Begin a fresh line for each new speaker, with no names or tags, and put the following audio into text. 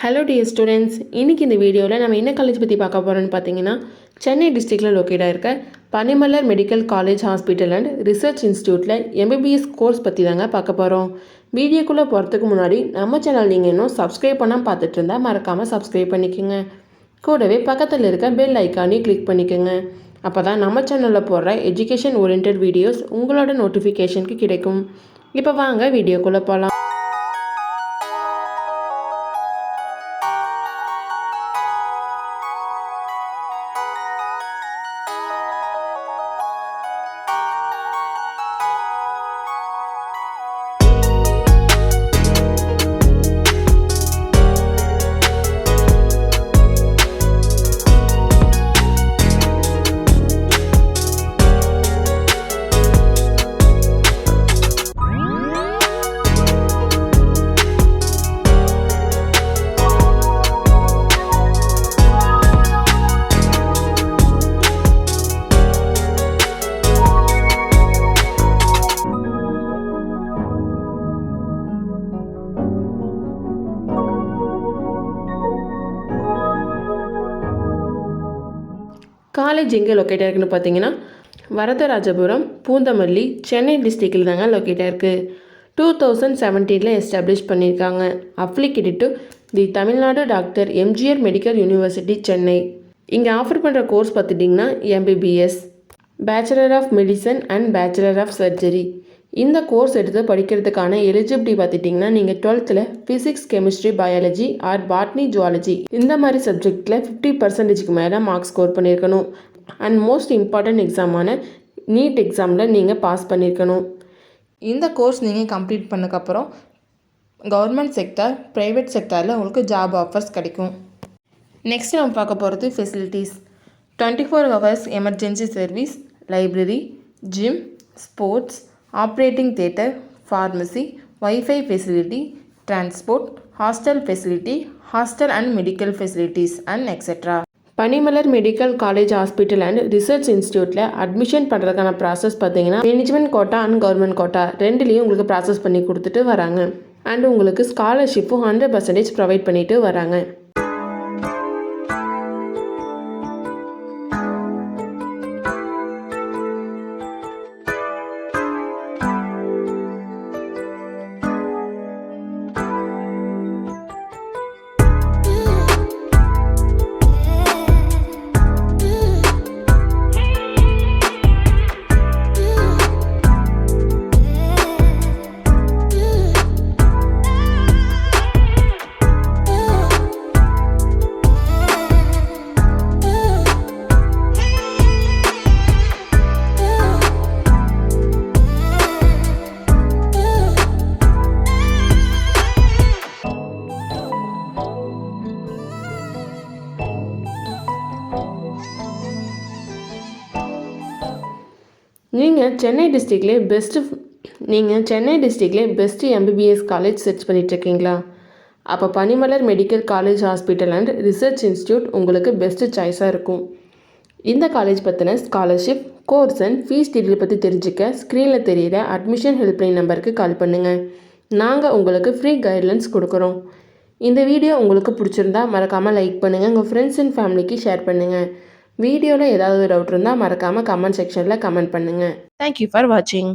Hello dear students, இன்றைக்கி இந்த வீடியோவில் நம்ம என்ன காலேஜ் பற்றி பார்க்க போகிறோன்னு பார்த்தீங்கன்னா, சென்னை டிஸ்ட்ரிக்டில் லொக்கேட்டாக இருக்க Panimalar medical college hospital and research இன்ஸ்டியூட்டில் எம்பிபிஎஸ் கோர்ஸ் பற்றி தாங்க பார்க்க போகிறோம். வீடியோக்குள்ளே போகிறதுக்கு முன்னாடி நம்ம சேனல் நீங்கள் இன்னும் சப்ஸ்கிரைப் பண்ணால் பார்த்துட்டு இருந்தால் மறக்காமல் சப்ஸ்கிரைப் பண்ணிக்கோங்க. கூடவே பக்கத்தில் இருக்க பெல் ஐக்கானையும் கிளிக் பண்ணிக்கோங்க. அப்போ தான் நம்ம சேனலில் போடுற எஜுகேஷன் ஓரியன்ட் வீடியோஸ் உங்களோட நோட்டிஃபிகேஷனுக்கு கிடைக்கும். இப்போ வாங்க வீடியோக்குள்ளே போகலாம். காலேஜ் எங்கே லொக்கேட்டாக இருக்குன்னு பார்த்தீங்கன்னா, வரதராஜபுரம், பூந்தமல்லி, சென்னை டிஸ்ட்ரிக்டில் தாங்க லொக்கேட்டாக இருக்குது. 2017 எஸ்டாப்ளிஷ் பண்ணியிருக்காங்க. Affiliated to the Tamil Nadu doctor MGR medical university Chennai. இங்கே ஆஃபர் பண்ணுற கோர்ஸ் பார்த்துட்டிங்கன்னா MBBS, bachelor of medicine and bachelor of surgery. இந்த கோர்ஸ் எடுத்து படிக்கிறதுக்கான எலிஜிபிலிட்டி பார்த்துட்டிங்கன்னா, நீங்கள் 12th physics, chemistry, biology or botany, zoology இந்த மாதிரி சப்ஜெக்டில் 50% மேலே மார்க்ஸ் ஸ்கோர் பண்ணியிருக்கணும். அண்ட் மோஸ்ட் இம்பார்ட்டன்ட் எக்ஸாமான நீட் எக்ஸாமில் நீங்கள் பாஸ் பண்ணியிருக்கணும். இந்த கோர்ஸ் நீங்கள் கம்ப்ளீட் பண்ணக்கப்புறம் கவர்மெண்ட் செக்டார், ப்ரைவேட் செக்டாரில் உங்களுக்கு ஜாப் ஆஃபர்ஸ் கிடைக்கும். நெக்ஸ்ட் நம்ம பார்க்க போகிறது facilities. 24 hours emergency service, library, gym, sports, operating theatre, pharmacy, wifi facility, transport, hostel facility, hostel and medical facilities and etcetera. Panimalar medical college hospital and research இன்ஸ்டியூட்டில் admission பண்ணுறதுக்கான process பார்த்தீங்கன்னா, management quota and government quota ரெண்டுலேயும் உங்களுக்கு process பண்ணி கொடுத்துட்டு வராங்க. And உங்களுக்கு ஸ்காலர்ஷிப்பும் 100% provide பண்ணிட்டு வராங்க. நீங்கள் சென்னை டிஸ்ட்ரிக்ட்லேயே பெஸ்ட்டு எம்பிபிஎஸ் காலேஜ் சர்ச் பண்ணிகிட்ருக்கீங்களா? அப்போ Panimalar medical college hospital and research institute உங்களுக்கு பெஸ்ட்டு சாய்ஸாக இருக்கும். இந்த காலேஜ் பற்றின scholarship, course and fees detail பற்றி தெரிஞ்சுக்க ஸ்க்ரீனில் தெரிகிற அட்மிஷன் ஹெல்ப்லைன் நம்பருக்கு கால் பண்ணுங்கள். நாங்கள் உங்களுக்கு ஃப்ரீ கைட்லைன்ஸ் கொடுக்குறோம். இந்த வீடியோ உங்களுக்கு பிடிச்சிருந்தா மறக்காமல் லைக் பண்ணுங்கள், உங்கள் ஃப்ரெண்ட்ஸ் அண்ட் ஃபேமிலிக்கு ஷேர் பண்ணுங்கள். வீடியோவில் ஏதாவது டவுட் இருந்தால் மறக்காமல் கமெண்ட் செக்ஷனில் கமெண்ட் பண்ணுங்கள். தேங்க்யூ ஃபார் வாட்சிங்.